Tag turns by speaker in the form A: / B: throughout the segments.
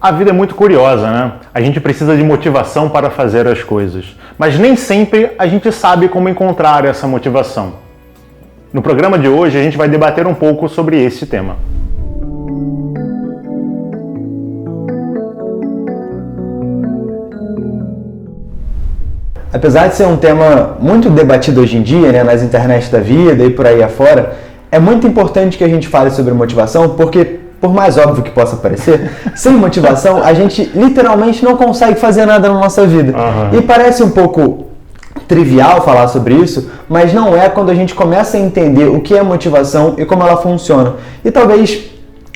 A: A vida é muito curiosa, né? A gente precisa de motivação para fazer as coisas, mas nem sempre a gente sabe como encontrar essa motivação. No programa de hoje a gente vai debater um pouco sobre esse tema.
B: Apesar de ser um tema muito debatido hoje em dia, né, nas internets da vida e por aí afora, é muito importante que a gente fale sobre motivação, porque, por mais óbvio que possa parecer, sem motivação a gente literalmente não consegue fazer nada na nossa vida. E parece um pouco trivial falar sobre isso, mas não é quando a gente começa a entender o que é motivação e como ela funciona. E talvez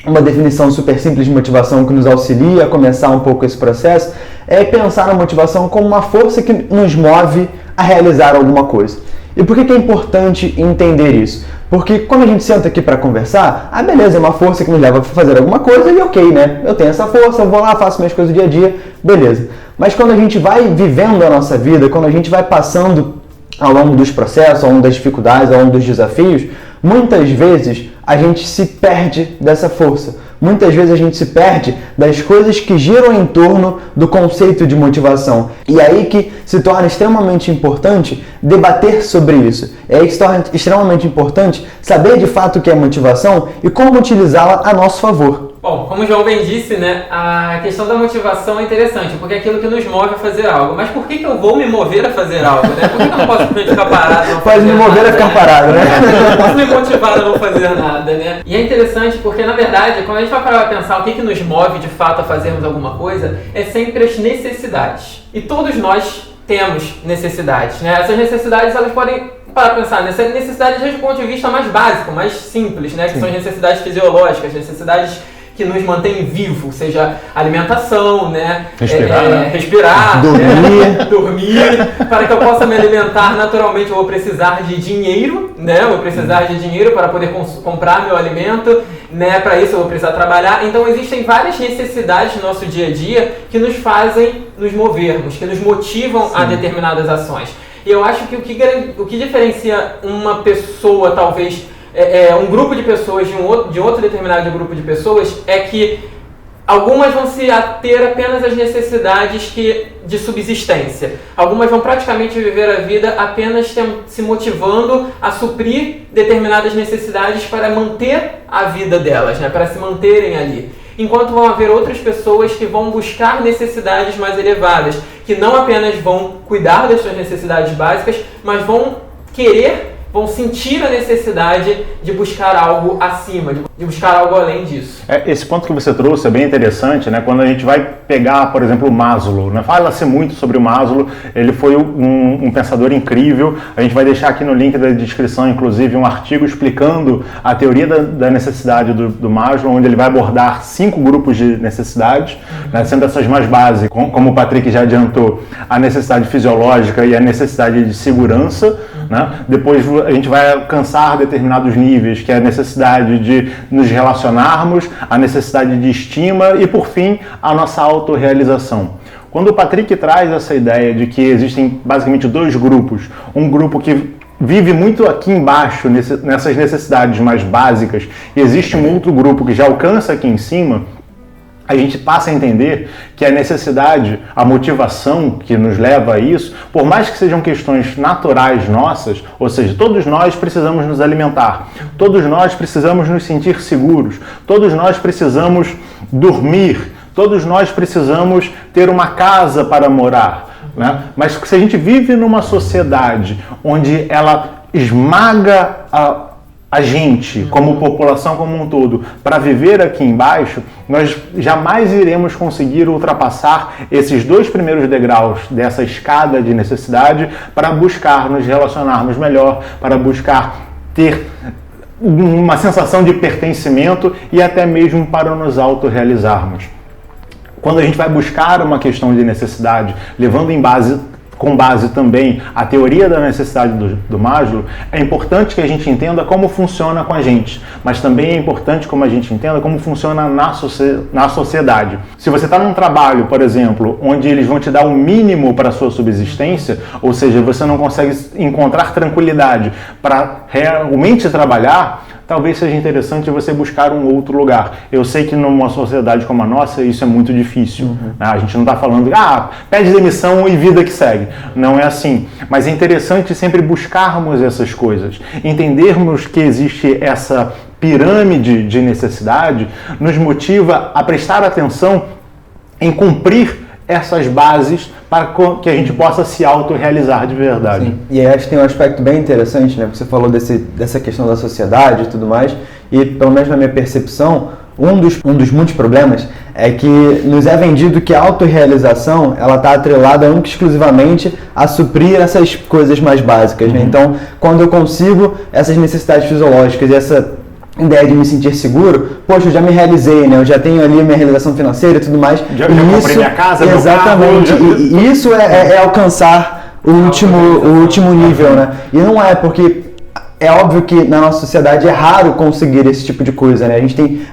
B: uma definição super simples de motivação que nos auxilia a começar um pouco esse processo é pensar na motivação como uma força que nos move a realizar alguma coisa. E por que é importante entender isso? Porque quando a gente senta aqui para conversar, beleza, é uma força que nos leva a fazer alguma coisa e ok, né? Eu tenho essa força, eu vou lá, faço minhas coisas do dia a dia, beleza. Mas quando a gente vai vivendo a nossa vida, quando a gente vai passando ao longo dos processos, ao longo das dificuldades, ao longo dos desafios, muitas vezes a gente se perde dessa força. Muitas vezes a gente se perde das coisas que giram em torno do conceito de motivação. E é aí que se torna extremamente importante debater sobre isso. É aí que se torna extremamente importante saber de fato o que é motivação e como utilizá-la a nosso favor.
C: Bom, como o João bem disse, né, a questão da motivação é interessante, porque é aquilo que nos move a fazer algo. Mas por que eu vou me mover a fazer algo, né? Por que eu não posso simplesmente ficar parado?
B: Pode me mover a ficar parado, né?
C: Eu não posso me motivar a não fazer nada, né? E é interessante porque, na verdade, quando a gente vai parar para pensar o que nos move de fato a fazermos alguma coisa, é sempre as necessidades. E todos nós temos necessidades, né? Essas necessidades, elas podem, para pensar, nessa necessidade desde o ponto de vista mais básico, mais simples, né? Que são as necessidades fisiológicas, necessidades que nos mantém vivo, seja alimentação, né? Respirar, dormir, para que eu possa me alimentar naturalmente eu vou precisar de dinheiro, né? Eu vou precisar de dinheiro para poder comprar meu alimento, né? Para isso eu vou precisar trabalhar. Então existem várias necessidades no nosso dia a dia que nos fazem nos movermos, que nos motivam a determinadas ações. E eu acho que o que diferencia uma pessoa, talvez, um grupo de pessoas de outro determinado grupo de pessoas é que algumas vão se ater apenas às necessidades de subsistência. Algumas vão praticamente viver a vida apenas se motivando a suprir determinadas necessidades para manter a vida delas, né? Para se manterem ali. Enquanto vão haver outras pessoas que vão buscar necessidades mais elevadas, que não apenas vão cuidar das suas necessidades básicas, mas vão sentir a necessidade de buscar algo acima, de buscar algo além disso.
A: Esse ponto que você trouxe é bem interessante, né? Quando a gente vai pegar, por exemplo, o Maslow, né? Fala-se muito sobre o Maslow, ele foi um pensador incrível. A gente vai deixar aqui no link da descrição, inclusive, um artigo explicando a teoria da necessidade do Maslow, onde ele vai abordar 5 grupos de necessidades, né? Sendo essas mais básicas, como o Patrick já adiantou, a necessidade fisiológica e a necessidade de segurança, né? Depois a gente vai alcançar determinados níveis, que é a necessidade de nos relacionarmos, a necessidade de estima e, por fim, a nossa autorrealização. Quando o Patrick traz essa ideia de que existem basicamente 2 grupos, um grupo que vive muito aqui embaixo, nessas necessidades mais básicas, e existe um outro grupo que já alcança aqui em cima, a gente passa a entender que a necessidade, a motivação que nos leva a isso, por mais que sejam questões naturais nossas, ou seja, todos nós precisamos nos alimentar, todos nós precisamos nos sentir seguros, todos nós precisamos dormir, todos nós precisamos ter uma casa para morar, né? Mas se a gente vive numa sociedade onde ela esmaga a gente, como população como um todo, para viver aqui embaixo, nós jamais iremos conseguir ultrapassar esses 2 primeiros degraus dessa escada de necessidade para buscar nos relacionarmos melhor, para buscar ter uma sensação de pertencimento e até mesmo para nos autorrealizarmos. Quando a gente vai buscar uma questão de necessidade, com base também a teoria da necessidade do Maslow, é importante que a gente entenda como funciona com a gente, mas também é importante como a gente entenda como funciona na sociedade. Se você está num trabalho, por exemplo, onde eles vão te dar o mínimo para a sua subsistência, ou seja, você não consegue encontrar tranquilidade para realmente trabalhar, talvez seja interessante você buscar um outro lugar. Eu sei que numa sociedade como a nossa, isso é muito difícil. Né? A gente não está falando, pede demissão e vida que segue. Não é assim. Mas é interessante sempre buscarmos essas coisas, entendermos que existe essa pirâmide de necessidade, nos motiva a prestar atenção em cumprir essas bases para que a gente possa se autorrealizar de verdade.
B: Sim. E aí acho que tem um aspecto bem interessante, né? Você falou dessa questão da sociedade e tudo mais, e pelo menos na minha percepção, um dos muitos problemas é que nos é vendido que a autorrealização ela está atrelada única e exclusivamente a suprir essas coisas mais básicas. Né? Então, quando eu consigo essas necessidades fisiológicas e essa ideia de me sentir seguro, poxa, eu já me realizei, né? Eu já tenho ali a minha realização financeira e tudo mais.
A: Já comprei minha casa,
B: exatamente.
A: Meu carro,
B: e isso é alcançar o último nível, né? E não é, porque é óbvio que na nossa sociedade é raro conseguir esse tipo de coisa, né?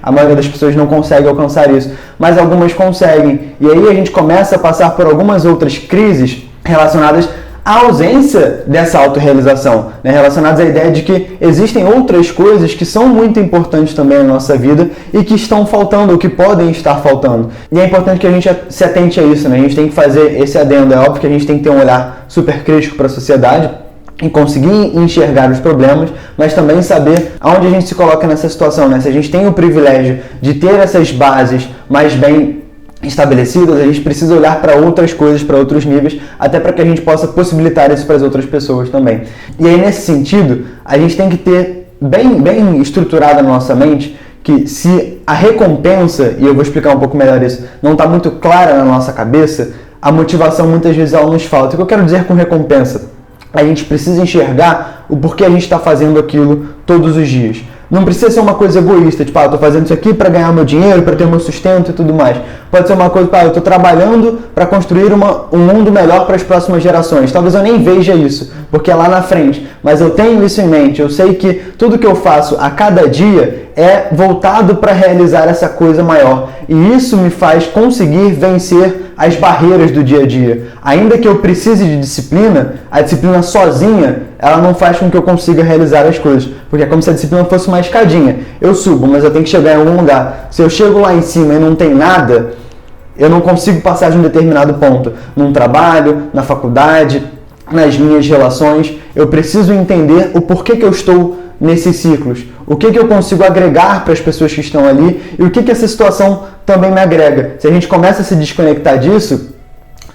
B: A maioria das pessoas não consegue alcançar isso, mas algumas conseguem. E aí a gente começa a passar por algumas outras crises relacionadas a ausência dessa autorrealização, né, relacionadas à ideia de que existem outras coisas que são muito importantes também na nossa vida e que estão faltando, ou que podem estar faltando. E é importante que a gente se atente a isso, né? A gente tem que fazer esse adendo. É óbvio que a gente tem que ter um olhar super crítico para a sociedade e conseguir enxergar os problemas, mas também saber aonde a gente se coloca nessa situação, né? Se a gente tem o privilégio de ter essas bases mais bem estabelecidas, a gente precisa olhar para outras coisas, para outros níveis, até para que a gente possa possibilitar isso para as outras pessoas também. E aí, nesse sentido, a gente tem que ter bem estruturada na nossa mente que se a recompensa, e eu vou explicar um pouco melhor isso, não está muito clara na nossa cabeça, a motivação muitas vezes ela nos falta. O que eu quero dizer com recompensa? A gente precisa enxergar o porquê a gente está fazendo aquilo todos os dias. Não precisa ser uma coisa egoísta, tipo, eu estou fazendo isso aqui para ganhar meu dinheiro, para ter meu sustento e tudo mais. Pode ser uma coisa, eu estou trabalhando para construir um mundo melhor para as próximas gerações. Talvez eu nem veja isso, porque é lá na frente. Mas eu tenho isso em mente. Eu sei que tudo que eu faço a cada dia é voltado para realizar essa coisa maior. E isso me faz conseguir vencer as barreiras do dia a dia. Ainda que eu precise de disciplina, a disciplina sozinha, ela não faz com que eu consiga realizar as coisas. Porque é como se a disciplina fosse uma escadinha. Eu subo, mas eu tenho que chegar em algum lugar. Se eu chego lá em cima e não tem nada, eu não consigo passar de um determinado ponto. Num trabalho, na faculdade, nas minhas relações, eu preciso entender o porquê que eu estou nesses ciclos. O que eu consigo agregar para as pessoas que estão ali e o que essa situação também me agrega. Se a gente começa a se desconectar disso,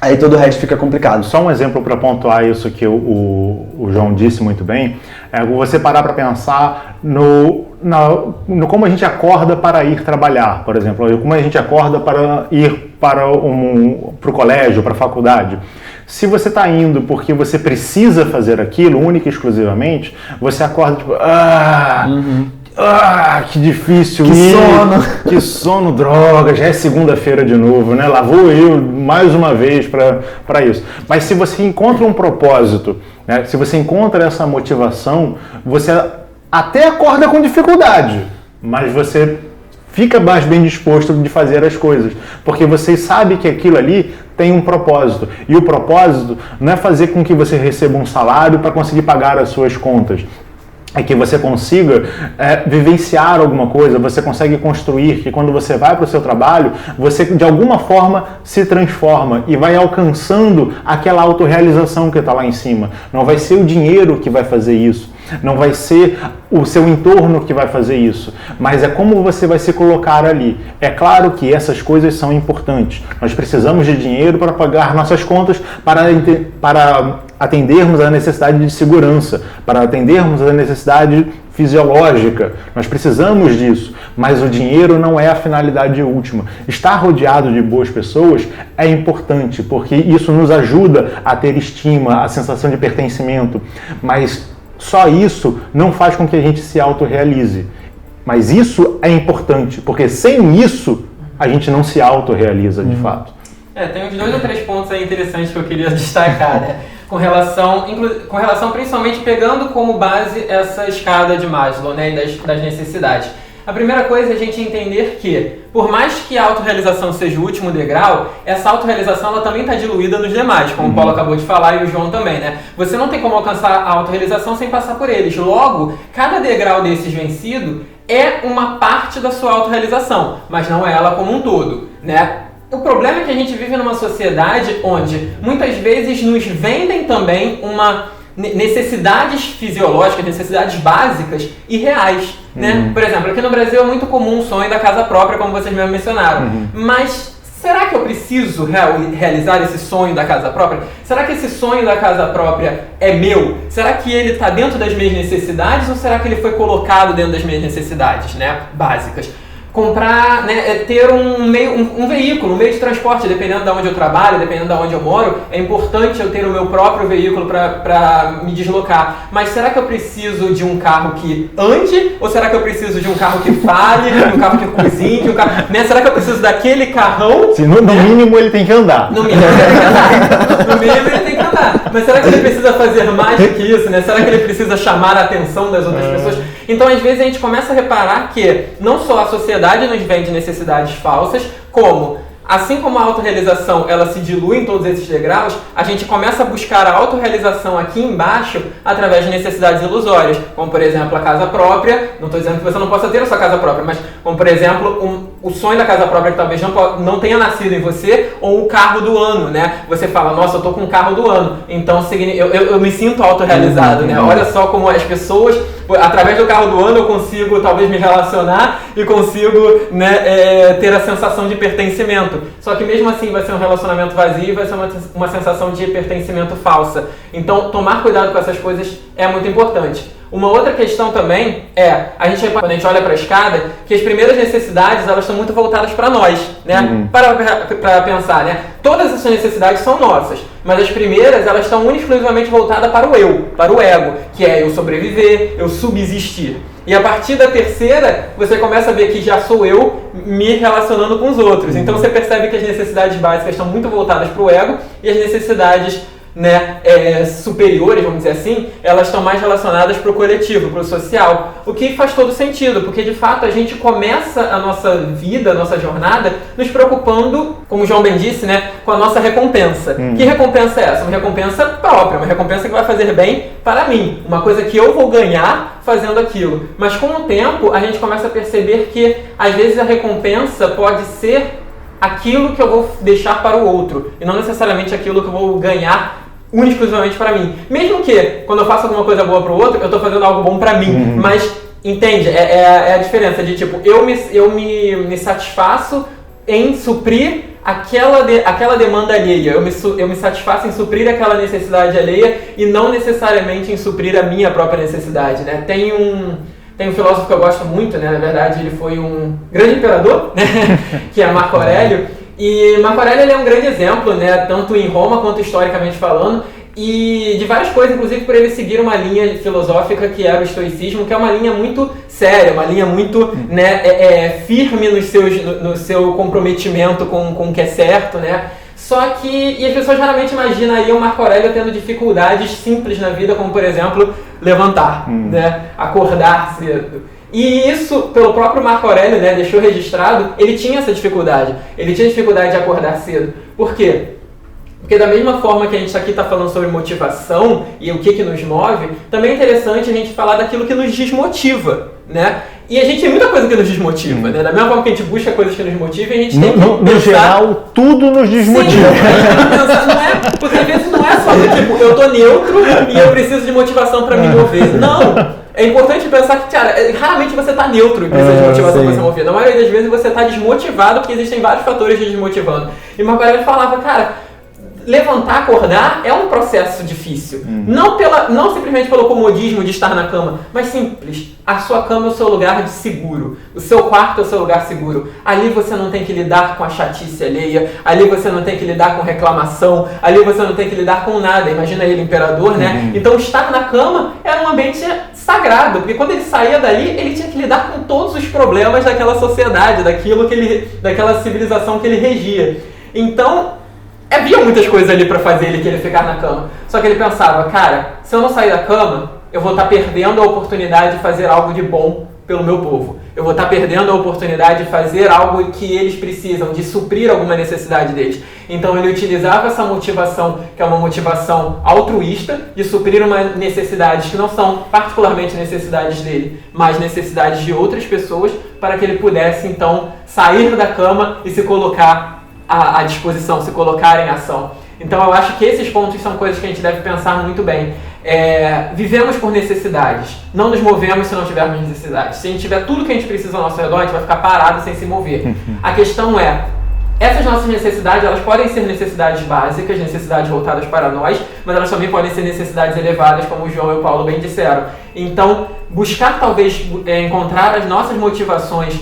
B: aí todo o resto fica complicado.
A: Só um exemplo para pontuar isso que o João disse muito bem, é você parar para pensar no como a gente acorda para ir trabalhar, por exemplo, como a gente acorda para ir para o colégio, para a faculdade. Se você está indo porque você precisa fazer aquilo, única e exclusivamente, você acorda tipo, que difícil que sono, droga, já é segunda-feira de novo, né? Lá vou eu mais uma vez para isso. Mas se você encontra um propósito, né? Se você encontra essa motivação, você até acorda com dificuldade, mas você fica mais bem disposto de fazer as coisas, porque você sabe que aquilo ali tem um propósito, e o propósito não é fazer com que você receba um salário para conseguir pagar as suas contas, é que você consiga vivenciar alguma coisa, você consegue construir, que quando você vai para o seu trabalho, você de alguma forma se transforma e vai alcançando aquela autorrealização que está lá em cima. Não vai ser o dinheiro que vai fazer isso, não vai ser o seu entorno que vai fazer isso, mas é como você vai se colocar ali. É claro que essas coisas são importantes. Nós precisamos de dinheiro para pagar nossas contas, para atendermos à necessidade de segurança, para atendermos à necessidade fisiológica. Nós precisamos disso, mas o dinheiro não é a finalidade última. Estar rodeado de boas pessoas é importante, porque isso nos ajuda a ter estima, a sensação de pertencimento, mas só isso não faz com que a gente se autorrealize. Mas isso é importante, porque sem isso a gente não se autorrealiza de fato.
C: Tem uns 2 ou 3 pontos aí interessantes que eu queria destacar, né? Com relação principalmente pegando como base essa escada de Maslow, né, e das necessidades. A primeira coisa é a gente entender que, por mais que a autorrealização seja o último degrau, essa autorrealização ela também está diluída nos demais, como o Paulo acabou de falar e o João também, né? Você não tem como alcançar a autorrealização sem passar por eles. Logo, cada degrau desses vencido é uma parte da sua autorrealização, mas não é ela como um todo, né? O problema é que a gente vive numa sociedade onde muitas vezes nos vendem também necessidades fisiológicas, necessidades básicas e reais, né? Por exemplo, aqui no Brasil é muito comum o sonho da casa própria, como vocês mesmo mencionaram, mas será que eu preciso realizar esse sonho da casa própria? Será que esse sonho da casa própria é meu? Será que ele está dentro das minhas necessidades ou será que ele foi colocado dentro das minhas necessidades, né, básicas? Comprar, né, ter um veículo, um meio de transporte, dependendo de onde eu trabalho, dependendo de onde eu moro, é importante eu ter o meu próprio veículo para me deslocar. Mas será que eu preciso de um carro que ande? Ou será que eu preciso de um carro que fale, de um carro que cozinhe, né? Será que eu preciso daquele carrão?
A: Sim, no mínimo ele tem que andar.
C: No mínimo ele tem que andar. No mínimo ele tem que andar. Mas será que ele precisa fazer mais do que isso, né? Será que ele precisa chamar a atenção das outras pessoas? Então, às vezes, a gente começa a reparar que não só a sociedade nos vende necessidades falsas, como, assim como a autorrealização ela se dilui em todos esses degraus, a gente começa a buscar a autorrealização aqui embaixo através de necessidades ilusórias, como, por exemplo, a casa própria. Não estou dizendo que você não possa ter a sua casa própria, mas, como, por exemplo, o sonho da casa própria que talvez não tenha nascido em você, ou o carro do ano, né? Você fala, nossa, eu tô com o carro do ano, então eu me sinto autorrealizado, né? Olha só como as pessoas, através do carro do ano, eu consigo talvez me relacionar e consigo, né, ter a sensação de pertencimento. Só que mesmo assim vai ser um relacionamento vazio e vai ser uma sensação de pertencimento falsa. Então, tomar cuidado com essas coisas é muito importante. Uma outra questão também é, quando a gente olha para a escada, que as primeiras necessidades elas estão muito voltadas para nós, né? Para pensar, né? Todas essas necessidades são nossas, mas as primeiras elas estão exclusivamente voltadas para o eu, para o ego, que é eu sobreviver, eu subsistir. E a partir da terceira, você começa a ver que já sou eu me relacionando com os outros. Então você percebe que as necessidades básicas estão muito voltadas para o ego e as necessidades, né, superiores, vamos dizer assim, elas estão mais relacionadas para o coletivo, para o social, o que faz todo sentido, porque de fato a gente começa a nossa vida, a nossa jornada, nos preocupando, como o João bem disse, né, com a nossa recompensa. Que recompensa é essa? Uma recompensa própria, uma recompensa que vai fazer bem para mim, uma coisa que eu vou ganhar fazendo aquilo. Mas com o tempo a gente começa a perceber que às vezes a recompensa pode ser aquilo que eu vou deixar para o outro, e não necessariamente aquilo que eu vou ganhar exclusivamente para mim. Mesmo que, quando eu faço alguma coisa boa para o outro, eu estou fazendo algo bom para mim. Mas, entende? É a diferença de, tipo, eu me satisfaço em suprir aquela demanda alheia. Eu me satisfaço em suprir aquela necessidade alheia e não necessariamente em suprir a minha própria necessidade, né? Tem um filósofo que eu gosto muito, né? Na verdade, ele foi um grande imperador, né? Que é Marco Aurélio. E Marco Aurélio ele é um grande exemplo, né? Tanto em Roma quanto historicamente falando, e de várias coisas, inclusive por ele seguir uma linha filosófica que era o estoicismo, que é uma linha muito séria, uma linha muito, né, firme no seu comprometimento com o que é certo, né? Só que, e as pessoas geralmente imaginariam Marco Aurélio tendo dificuldades simples na vida, como por exemplo, levantar, né? Acordar cedo. E isso, pelo próprio Marco Aurélio, né, deixou registrado, ele tinha essa dificuldade. Ele tinha dificuldade de acordar cedo. Por quê? Porque da mesma forma que a gente aqui está falando sobre motivação e o que nos move, também é interessante a gente falar daquilo que nos desmotiva, né? E a gente tem muita coisa que nos desmotiva, né? Da mesma forma que a gente busca coisas que nos motivam, a gente tem que pensar...
A: No geral, tudo nos desmotiva.
C: Sim, não é, porque às vezes não é só do tipo, eu tô neutro e eu preciso de motivação para me mover. Não! É importante pensar que, cara, raramente você tá neutro e precisa de motivação para se mover. Na maioria das vezes você tá desmotivado porque existem vários fatores te desmotivando. E Marco Aurélio falava, cara... Levantar, acordar é um processo difícil. Não simplesmente pelo comodismo de estar na cama, mas simples. A sua cama é o seu lugar de seguro. O seu quarto é o seu lugar seguro. Ali você não tem que lidar com a chatice alheia. Ali você não tem que lidar com reclamação. Ali você não tem que lidar com nada. Imagina ele, imperador, né? Então estar na cama era um ambiente sagrado. Porque quando ele saía dali, ele tinha que lidar com todos os problemas daquela sociedade, daquela civilização que ele regia. Então... havia muitas coisas ali pra fazer ele querer ficar na cama. Só que ele pensava, cara, se eu não sair da cama, eu vou estar perdendo a oportunidade de fazer algo de bom pelo meu povo. eu vou estar perdendo a oportunidade de fazer algo que eles precisam, de suprir alguma necessidade deles. Então ele utilizava essa motivação, que é uma motivação altruísta, de suprir uma necessidade que não são particularmente necessidades dele, mas necessidades de outras pessoas, para que ele pudesse então sair da cama e se colocar à disposição, se colocar em ação. Então eu acho que esses pontos são coisas que a gente deve pensar muito bem. Vivemos por necessidades, não nos movemos se não tivermos necessidades. Se a gente tiver tudo que a gente precisa ao nosso redor, a gente vai ficar parado sem se mover. A questão é, essas nossas necessidades, elas podem ser necessidades básicas, necessidades voltadas para nós, mas elas também podem ser necessidades elevadas, como o João e o Paulo bem disseram. Então, buscar talvez encontrar as nossas motivações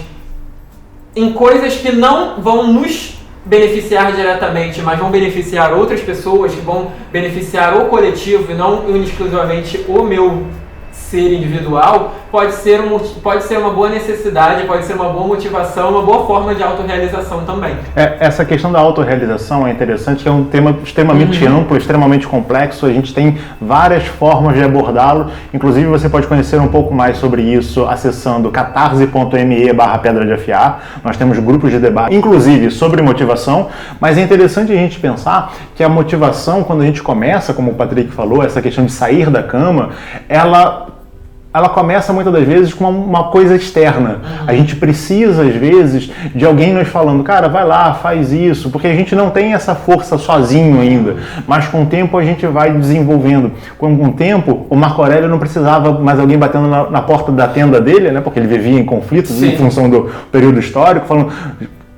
C: em coisas que não vão nos beneficiar diretamente, mas vão beneficiar outras pessoas, que vão beneficiar o coletivo e não exclusivamente o meu ser individual, pode ser uma boa necessidade, pode ser uma boa motivação, uma boa forma de autorrealização também.
A: Essa questão da autorrealização é interessante, que é um tema extremamente amplo, extremamente complexo, a gente tem várias formas de abordá-lo, inclusive você pode conhecer um pouco mais sobre isso acessando catarse.me/pedra de afiar, nós temos grupos de debate, inclusive sobre motivação, mas é interessante a gente pensar que a motivação, quando a gente começa, como o Patrick falou, essa questão de sair da cama, ela começa muitas das vezes com uma coisa externa. A gente precisa, às vezes, de alguém nos falando, cara, vai lá, faz isso, porque a gente não tem essa força sozinho ainda, mas com o tempo a gente vai desenvolvendo. Com o tempo, o Marco Aurélio não precisava mais alguém batendo na porta da tenda dele, né, porque ele vivia em conflitos em função do período histórico, falando,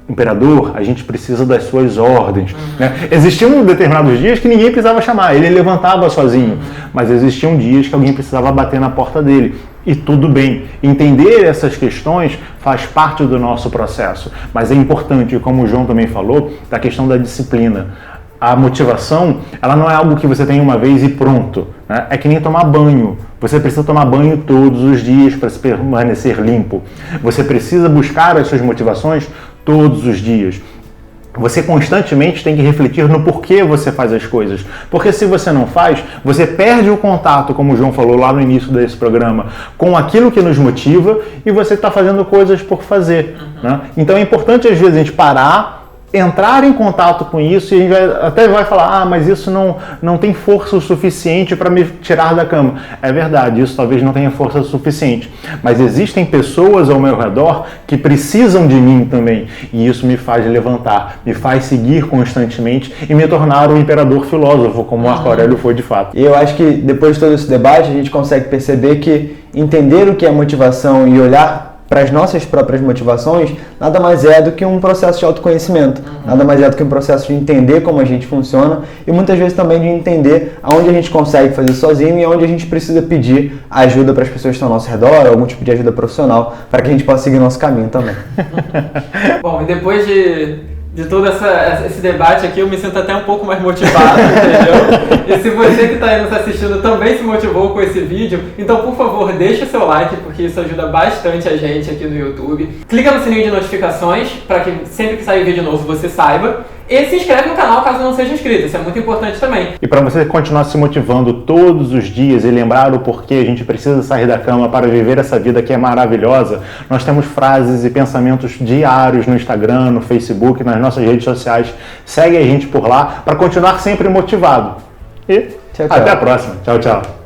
A: imperador, a gente precisa das suas ordens. Né? Existiam determinados dias que ninguém precisava chamar, ele levantava sozinho, mas existiam dias que alguém precisava bater na porta dele. E tudo bem, entender essas questões faz parte do nosso processo, mas é importante, como o João também falou, da questão da disciplina. A motivação, ela não é algo que você tem uma vez e pronto, né? É que nem tomar banho. Você precisa tomar banho todos os dias para se permanecer limpo. Você precisa buscar as suas motivações todos os dias. Você constantemente tem que refletir no porquê você faz as coisas. Porque se você não faz, você perde o contato, como o João falou lá no início desse programa, com aquilo que nos motiva e você está fazendo coisas por fazer. Né? Então é importante às vezes a gente parar, entrar em contato com isso e a gente até vai falar, mas isso não tem força o suficiente para me tirar da cama. É verdade, isso talvez não tenha força suficiente, mas existem pessoas ao meu redor que precisam de mim também e isso me faz levantar, me faz seguir constantemente e me tornar um imperador filósofo, como Marco Aurélio foi de fato.
B: E eu acho que depois de todo esse debate a gente consegue perceber que entender o que é motivação e olhar para as nossas próprias motivações, nada mais é do que um processo de autoconhecimento, nada mais é do que um processo de entender como a gente funciona e muitas vezes também de entender aonde a gente consegue fazer sozinho e aonde a gente precisa pedir ajuda para as pessoas que estão ao nosso redor, algum tipo de ajuda profissional, para que a gente possa seguir nosso caminho também.
C: Bom, e depois de todo esse debate aqui, eu me sinto até um pouco mais motivado, entendeu? E se você que está aí nos assistindo também se motivou com esse vídeo, então por favor, deixa o seu like, porque isso ajuda bastante a gente aqui no YouTube. Clica no sininho de notificações, para que sempre que sair vídeo novo você saiba. E se inscreve no canal caso não seja inscrito, isso é muito importante também.
A: E para você continuar se motivando todos os dias e lembrar o porquê a gente precisa sair da cama para viver essa vida que é maravilhosa, nós temos frases e pensamentos diários no Instagram, no Facebook, nas nossas redes sociais. Segue a gente por lá para continuar sempre motivado. E
B: tchau,
A: até a próxima. Tchau, tchau.